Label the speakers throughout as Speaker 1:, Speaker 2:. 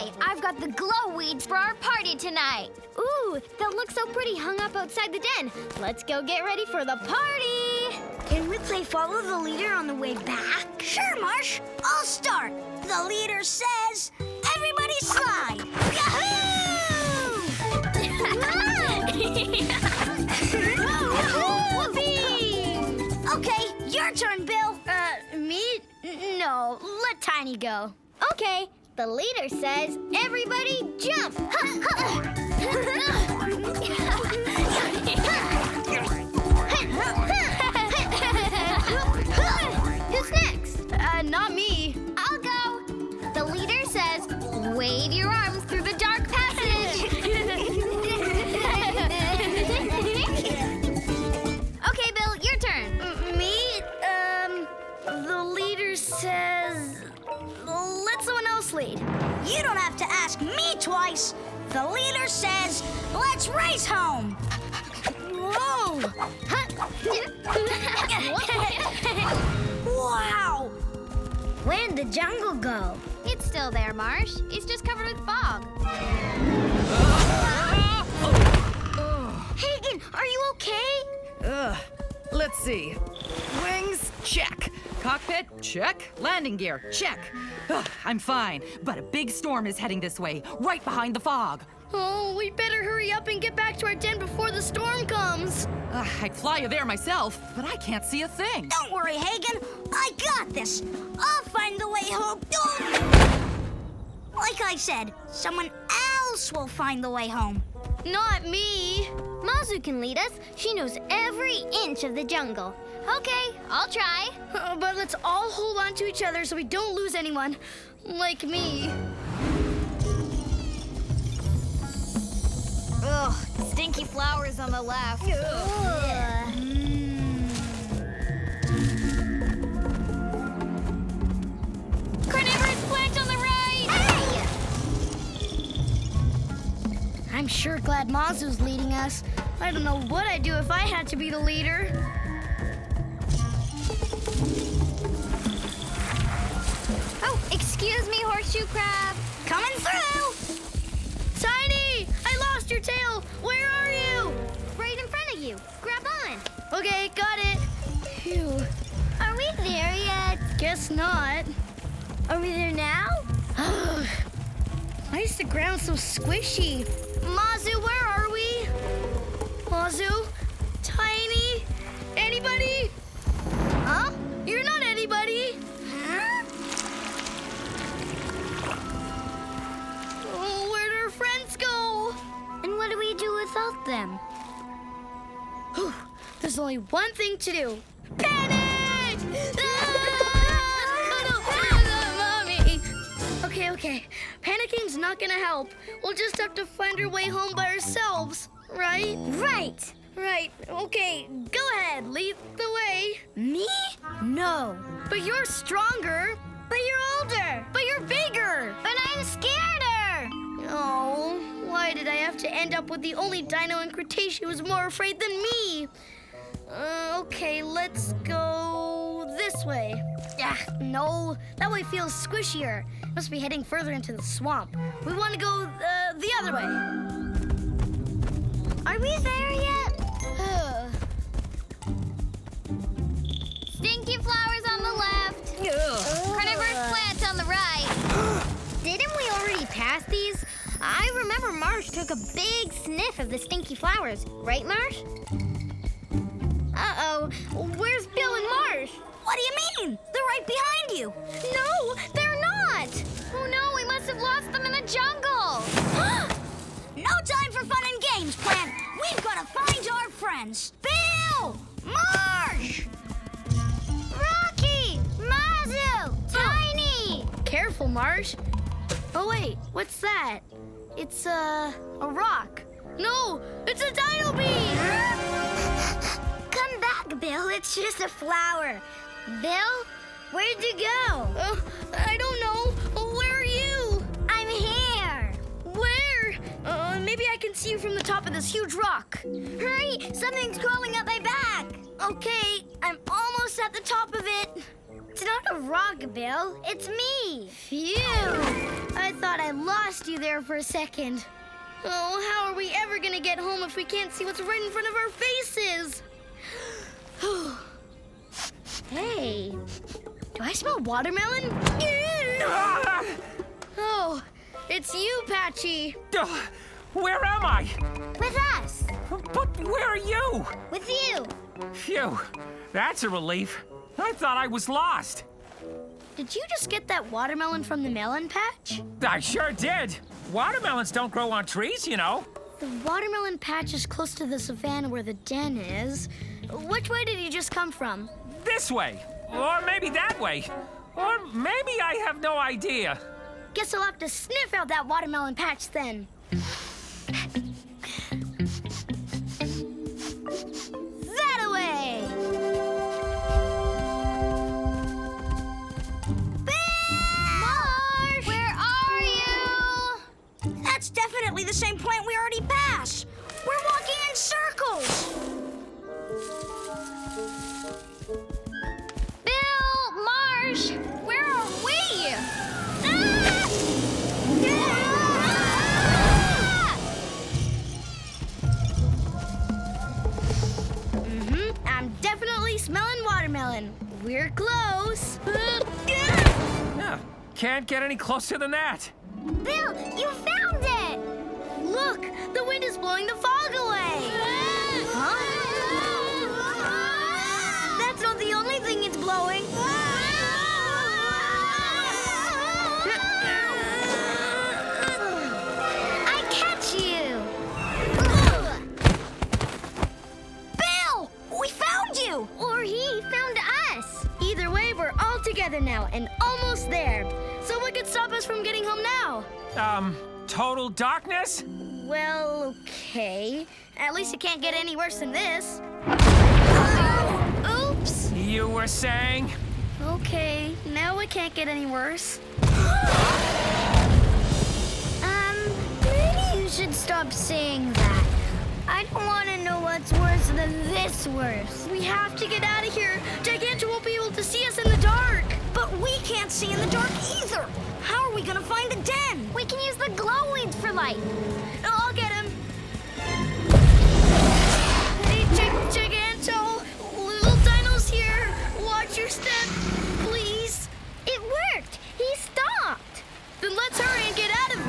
Speaker 1: right, I've got the glow weeds for our party tonight. Ooh, they'll look so pretty hung up outside the den. Let's go get ready for the party.
Speaker 2: Can we play follow the leader on the way back? Sure, Marsh. I'll start. The leader says, everybody slide. Yahoo!
Speaker 1: Whoopee!
Speaker 2: Okay, your turn, Bill.
Speaker 1: Me? No, let Tiny go. Okay, the leader says, everybody jump. Who's next? Not me. I'll go. The leader says, wave your arms through the dark passage. Okay, Bill, your turn.
Speaker 2: Me? The leader says, let someone else lead. You don't have to ask me twice. The leader says, let's race home. Whoa! Wow! Where'd the jungle go?
Speaker 1: It's still there, Marsh. It's just covered with fog.
Speaker 2: Hagen, are you okay?
Speaker 3: Let's see. Wings, check. Cockpit, check. Landing gear, check. I'm fine, but a big storm is heading this way, right behind the fog.
Speaker 2: Oh, we better hurry up and get back to our den before the storm comes.
Speaker 3: I'd fly you there myself, but I can't see a thing.
Speaker 2: Don't worry, Hagen. I got this. I'll find the way home. Like I said, someone else will find the way home.
Speaker 1: Not me. Mazu can lead us. She knows every inch of the jungle. Okay, I'll try.
Speaker 2: But let's all hold on to each other so we don't lose anyone. Like me.
Speaker 1: Ugh, stinky flowers on the left. Carnivorous plant on the right!
Speaker 2: Hey! I'm sure glad Mazu's leading us. I don't know what I'd do if I had to be the leader.
Speaker 1: Oh, excuse me, horseshoe crab.
Speaker 2: Coming through! Tiny! I lost your tail! Where are you?
Speaker 1: Right in front of you. Grab on.
Speaker 2: Okay, got it. Phew.
Speaker 1: Are we there yet?
Speaker 2: Guess not.
Speaker 1: Are we there now?
Speaker 2: Why is the ground so squishy? Mazu, where are we? Mazu? Tiny? Anybody? Huh? You're not anybody. Huh? Oh, where'd our friends go?
Speaker 1: And what do we do without them?
Speaker 2: Whew. There's only one thing to do. Panic! Mommy! Okay. Panicking not gonna help. We'll just have to find our way home by ourselves, right? Right. Okay, go ahead. Lead the way.
Speaker 1: Me? No.
Speaker 2: But you're stronger.
Speaker 1: But you're older.
Speaker 2: But you're bigger.
Speaker 1: But I'm scareder.
Speaker 2: Oh, why did I have to end up with the only dino in Cretaceous who was more afraid than me? Okay, let's go this way. No, that way feels squishier. Must be heading further into the swamp. We want to go the other way.
Speaker 1: Are we there yet? Stinky flowers on the left. Carnivorous plants on the right. Didn't we already pass these? I remember Marsh took a big sniff of the stinky flowers. Right, Marsh? Uh-oh. Where's Bill and Marsh?
Speaker 2: What do you mean? They're right behind you.
Speaker 1: No, they're not. Oh, no, we must have lost them in the jungle.
Speaker 2: No time for fun and games, Plant. We've got to find our friends. Bill! Marsh!
Speaker 1: Rocky! Mazu! Tiny!
Speaker 2: Careful, Marsh. Oh, wait, what's that? It's a rock. No, it's a dino bean!
Speaker 1: Come back, Bill. It's just a flower. Bill, where'd you go?
Speaker 2: I don't know. Where are you?
Speaker 1: I'm here.
Speaker 2: Where? Maybe I can see you from the top of this huge rock.
Speaker 1: Hurry! Something's crawling up my back.
Speaker 2: Okay, I'm almost at the top of it.
Speaker 1: It's not a rock, Bill. It's me.
Speaker 2: Phew! I thought I lost you there for a second. Oh, how are we ever gonna get home if we can't see what's right in front of our faces? Hey, do I smell watermelon? Oh, it's you, Patchy.
Speaker 4: Where am I?
Speaker 1: With us.
Speaker 4: But where are you?
Speaker 1: With you.
Speaker 4: Phew, that's a relief. I thought I was lost.
Speaker 2: Did you just get that watermelon from the melon patch?
Speaker 4: I sure did. Watermelons don't grow on trees, you know.
Speaker 2: The watermelon patch is close to the savannah where the den is. Which way did you just come from?
Speaker 4: This way. Or maybe that way. Or maybe I have no idea.
Speaker 2: Guess I'll have to sniff out that watermelon patch then. That away!
Speaker 1: Marsh! Where are you?
Speaker 5: That's definitely the same point we already passed. We're walking in circles.
Speaker 1: Bill! Marsh! Where are we?
Speaker 2: I'm definitely smelling watermelon. We're close.
Speaker 4: Yeah, can't get any closer than that.
Speaker 1: Bill, you found it!
Speaker 2: Look, the wind is blowing the fog away. That's not the only thing it's blowing.
Speaker 1: I catch you!
Speaker 5: Bill, we found you.
Speaker 1: Or he found us!
Speaker 2: Either way, we're all together now and almost there. So what could stop us from getting home now?
Speaker 4: Total darkness?
Speaker 2: Well, okay. At least it can't get any worse than this. Oops.
Speaker 4: You were saying?
Speaker 2: Okay, now it can't get any worse.
Speaker 1: Maybe you should stop saying that. I don't want to know what's worse than this worse.
Speaker 2: We have to get out of here. Giganto won't be able to see us in the dark.
Speaker 5: But we can't see in the dark either. How are we gonna find the den?
Speaker 1: We can use the glow weeds for light.
Speaker 2: I'll get him. Hey, Giganto, little dino's here. Watch your step, please.
Speaker 1: It worked! He stopped!
Speaker 2: Then let's hurry and get out of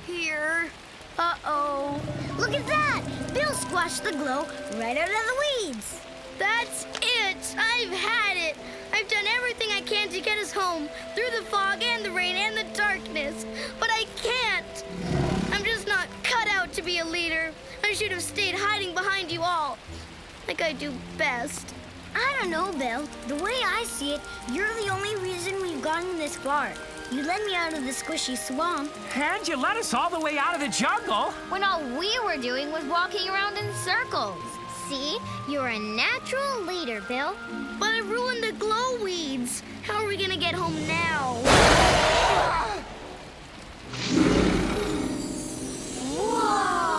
Speaker 2: here. Uh-oh.
Speaker 1: Look at that! Bill squashed the glow right out of the weeds.
Speaker 2: That's it. I've had it. I've done everything I can to get us home, through the fog and the rain and the darkness. But I can't. I'm just not cut out to be a leader. I should have stayed hiding behind you all, like I do best.
Speaker 1: I don't know, Bill. The way I see it, you're the only reason we've gotten this far. You led me out of the squishy swamp.
Speaker 4: And you led us all the way out of the jungle.
Speaker 1: When all we were doing was walking around in circles. See? You're a natural leader, Bill.
Speaker 2: But I ruined the glow weeds. How are we gonna get home now?
Speaker 1: Whoa!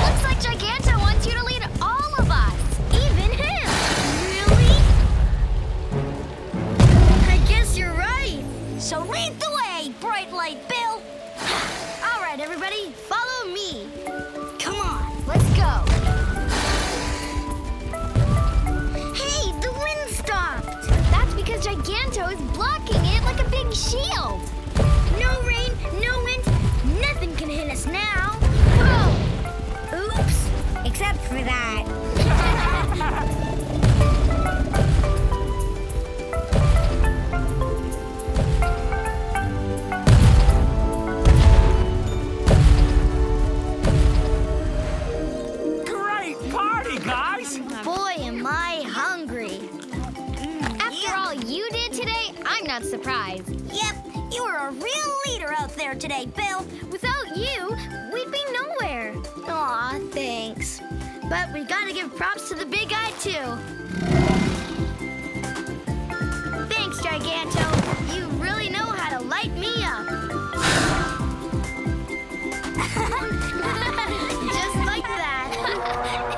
Speaker 1: Looks like Giganto wants you to lead all of us, even him.
Speaker 2: Really? I guess you're right.
Speaker 5: So lead the way, bright light Bill.
Speaker 2: All right, everybody, follow me.
Speaker 5: Come on.
Speaker 1: Let's go.
Speaker 2: Hey, the wind stopped.
Speaker 1: That's because Giganto is blocking it like a big shield.
Speaker 2: No rain, no wind, nothing can hit us now.
Speaker 1: Whoa!
Speaker 2: Oops.
Speaker 1: Except for that.
Speaker 4: Great party, guys!
Speaker 2: Boy, am I hungry.
Speaker 1: After all you did today, I'm not surprised.
Speaker 5: Yep, you were a real leader out there today, Bill.
Speaker 1: Without you, we'd be nowhere.
Speaker 2: Aw, thanks. But we gotta give props to the big guy, too. Thanks, Giganto. You really know how to light me up. Just like that.